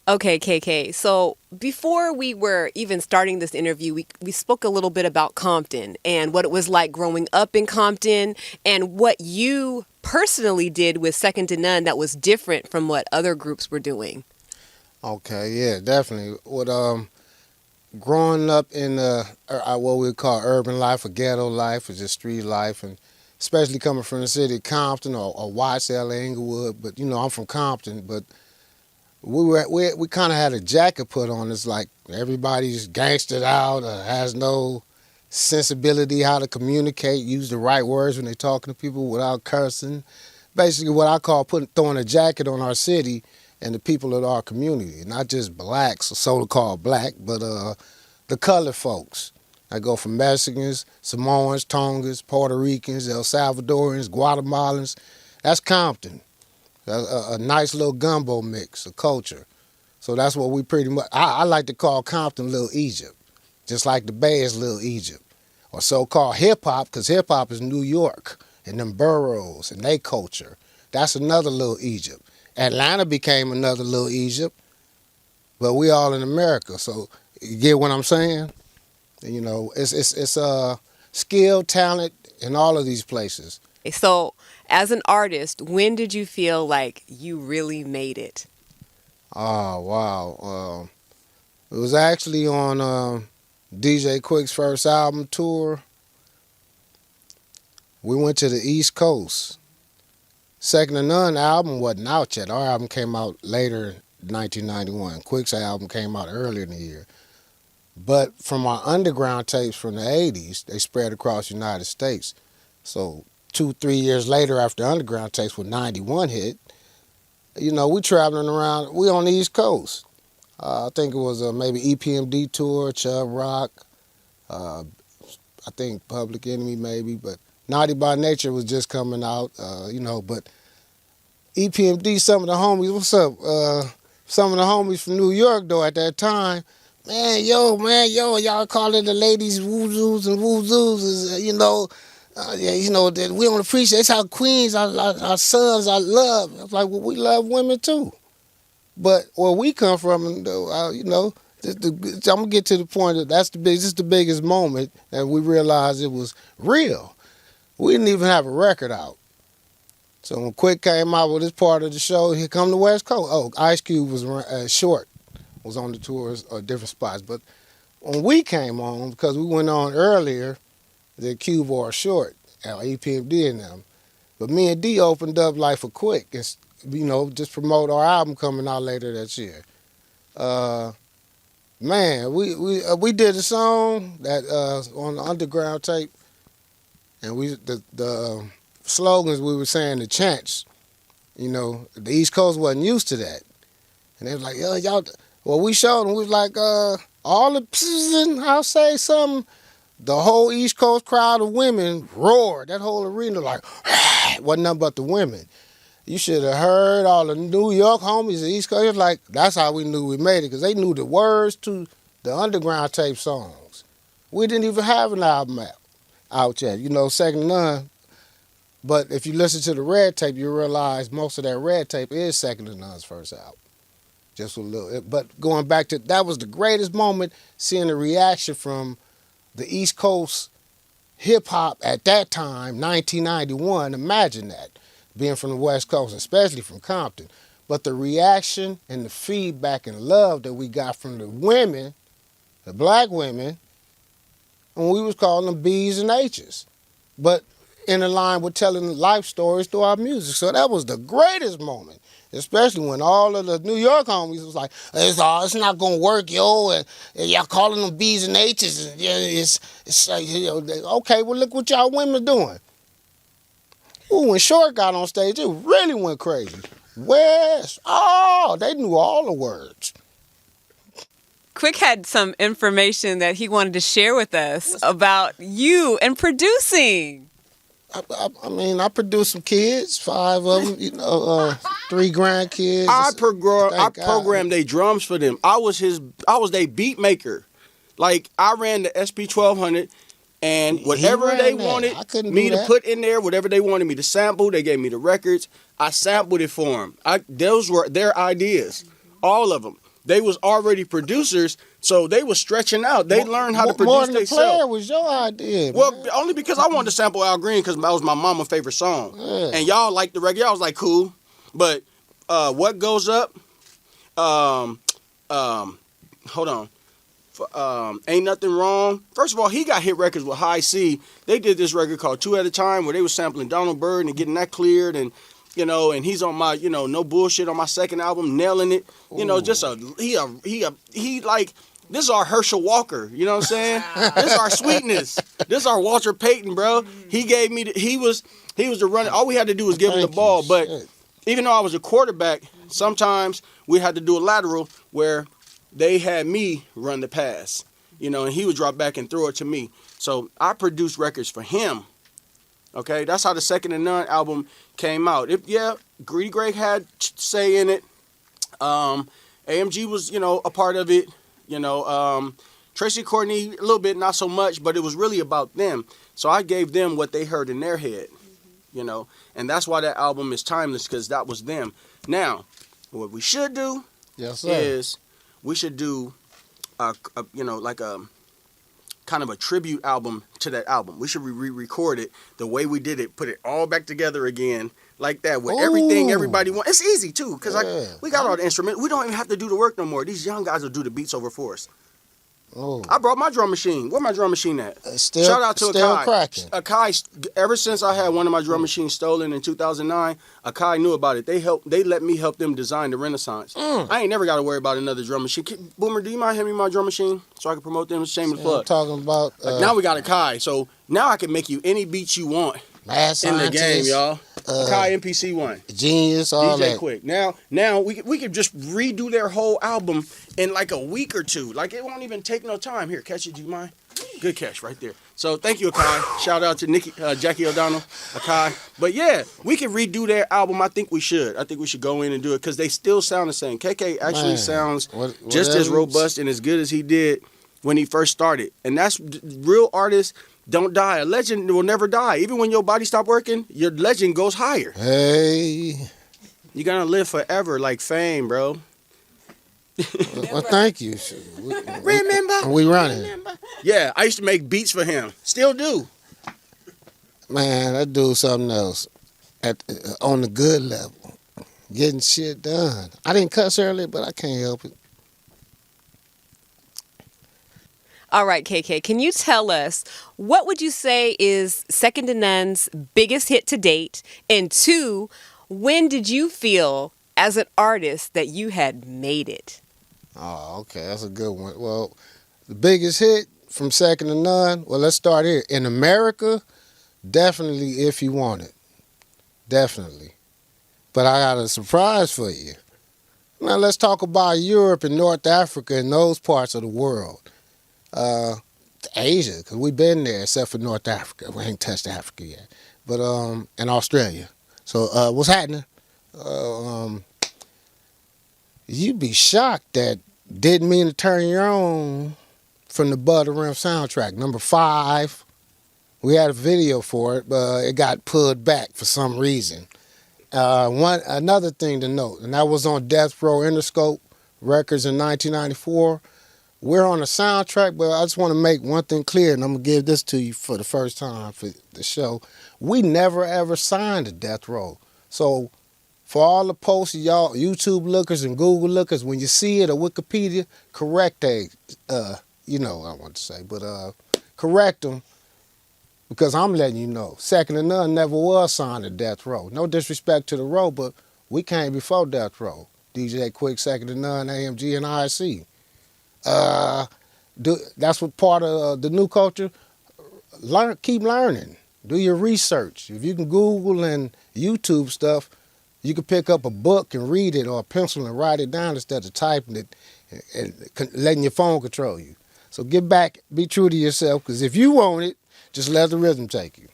Okay, KK. So before we were even starting this interview, we spoke a little bit about Compton and what it was like growing up in Compton and what you personally did with Second to None that was different from what other groups were doing. Okay, yeah, definitely. With growing up in what we call urban life or ghetto life or just street life, and especially coming from the city of Compton or Watts, LA, Inglewood. But I'm from Compton, but we kind of had a jacket put on us like everybody's gangstered out, has no sensibility how to communicate, use the right words when they're talking to people without cursing. Basically, what I call throwing a jacket on our city and the people of our community, not just blacks, or so-called black, but the colored folks. I go from Mexicans, Samoans, Tongans, Puerto Ricans, El Salvadorians, Guatemalans. That's Compton. A nice little gumbo mix of culture. So that's what we pretty much, I like to call Compton Little Egypt, just like the Bay is Little Egypt, or so-called hip-hop, because hip-hop is New York and them boroughs and they culture. That's another Little Egypt. Atlanta became another Little Egypt, but we all in America. So you get what I'm saying? It's skill, talent in all of these places. So as an artist, when did you feel like you really made it? Oh, wow. It was actually on DJ Quik's first album tour. We went to the East Coast. Second to None album wasn't out yet. Our album came out later in 1991. Quik's album came out earlier in the year. But from our underground tapes from the 80s, they spread across the United States. So 2-3 years later after underground tapes with 91 hit, we traveling around, we on the East Coast. I think it was maybe EPMD tour, Chubb Rock, I think Public Enemy maybe, but Naughty by Nature was just coming out, but EPMD, some of the homies, what's up? Some of the homies from New York, though, at that time, man, y'all calling the ladies woozoos and woozoos, that we don't appreciate. It's our queens, our sons, our love. I was like, well, we love women too. But where we come from, I'm gonna get to the point that this is the biggest moment, and we realized it was real. We didn't even have a record out. So when Quik came out with this part of the show, here come the West Coast. Oh, Ice Cube was Short was on the tours or different spots. But when we came on, because we went on earlier, the Cube or Short, EPMD and them. But me and D opened up like for Quik, and, just promote our album coming out later that year. Man, we did a song that on the underground tape, and the slogans we were saying, the chants, the East Coast wasn't used to that, and they was like, yo, y'all. Well, we showed them. We was like, all the I'll say something. The whole East Coast crowd of women roared. That whole arena like, wasn't nothing but the women. You should have heard all the New York homies, the East Coast. It was like, that's how we knew we made it, because they knew the words to the underground tape songs. We didn't even have an album out yet, Second to None. But if you listen to the red tape, you realize most of that red tape is Second to None's first album. Just a little. But going back to, that was the greatest moment, seeing the reaction from the East Coast hip-hop at that time, 1991. Imagine that, being from the West Coast, especially from Compton. But the reaction and the feedback and love that we got from the women, the black women, and we was calling them B's and H's. But in line with telling life stories through our music. So that was the greatest moment, especially when all of the New York homies was like, it's not going to work, yo, and y'all calling them B's and H's. And it's okay, well, look what y'all women doing. Ooh, when Short got on stage, it really went crazy. West, they knew all the words. Quik had some information that he wanted to share with us about you and producing. I produced some kids, 5 of them, 3 grandkids. I programmed their drums for them. I was their beat maker. Like, I ran the SP 1200, and whatever they wanted me to put in there, whatever they wanted me to sample, they gave me the records. I sampled it for them. Those were their ideas, all of them. they was already producers, so they was stretching out. They learned how to produce themselves. More than the player was your idea, well, man. Only because I wanted to sample Al Green because that was my mama's favorite song. Yeah. And y'all liked the record. Y'all was like, cool. But What Goes Up, hold on. Ain't Nothing Wrong. First of all, he got hit records with High C. They did this record called Two at a Time where they was sampling Donald Byrd and getting that cleared, and and he's on my No Bullshit on my second album, nailing it. Just he like, this is our Herschel Walker. You know what I'm saying? This is our Sweetness. This is our Walter Payton, bro. He gave me he was the runner. All we had to do was give him the ball. But even though I was a quarterback, sometimes we had to do a lateral where they had me run the pass, and he would drop back and throw it to me. So I produced records for him. Okay, that's how the Second to None album came out. Greedy Greg had say in it. AMG was, a part of it. Tracy Courtney, a little bit, not so much, but it was really about them. So I gave them what they heard in their head, and that's why that album is timeless, because that was them. Now, what we should do is we should do like a kind of a tribute album to that album. We should re-record it the way we did it, put it all back together again like that with everything everybody wants. It's easy too, because we got all the instruments. We don't even have to do the work no more. These young guys will do the beats over for us. I brought my drum machine. Where my drum machine at? Shout out to Akai. Akai, ever since I had one of my drum machines stolen in 2009, Akai knew about it. They let me help them design the Renaissance. I ain't never got to worry about another drum machine. Boomer, do you mind handing me my drum machine so I can promote them? Shameless plug. I'm talking about... now we got Akai, so now I can make you any beats you want in the game, y'all. Akai MPC1. Genius, all DJ that. Quik. Now we could just redo their whole album in like a week or two. Like, it won't even take no time. Here, catch it, do you mind? Good catch right there. So thank you, Akai. Shout out to Jackie O'Donnell, Akai. But yeah, we can redo their album. I think we should. I think we should go in and do it because they still sound the same. KK actually sounds just as robust and as good as he did when he first started. And that's real artists. Don't die. A legend will never die. Even when your body stop working, your legend goes higher. Hey. You're going to live forever like Fame, bro. Well, thank you. Remember? We running. Yeah, I used to make beats for him. Still do. Man, I do something else on the good level. Getting shit done. I didn't cuss earlier, but I can't help it. All right, KK, can you tell us, what would you say is Second to None's biggest hit to date? And 2, when did you feel as an artist that you had made it? Oh, okay, that's a good one. Well, the biggest hit from Second to None, well, let's start here. In America, definitely If You Want It. Definitely. But I got a surprise for you. Now, let's talk about Europe and North Africa and those parts of the world. Asia, because we've been there except for North Africa. We ain't touched Africa yet. But, and Australia. So, what's happening? You'd be shocked that Didn't Mean to Turn You On from the Butter Rim soundtrack. Number 5. We had a video for it, but it got pulled back for some reason. Another thing to note, and that was on Death Row Interscope Records in 1994. We're on a soundtrack, but I just want to make one thing clear, and I'm going to give this to you for the first time for the show. We never, ever signed to Death Row. So for all the posts, y'all YouTube lookers and Google lookers, when you see it or Wikipedia, correct I want to say, but correct them, because I'm letting you know. Second to None never was signed to Death Row. No disrespect to the Row, but we came before Death Row. DJ Quik, Second to None, AMG, and IC. That's what part of the new culture. Keep learning. Do your research. If you can Google and YouTube stuff, you can pick up a book and read it, or a pencil and write it down instead of typing it and letting your phone control you. So get back, be true to yourself, because if you want it, just let the rhythm take you.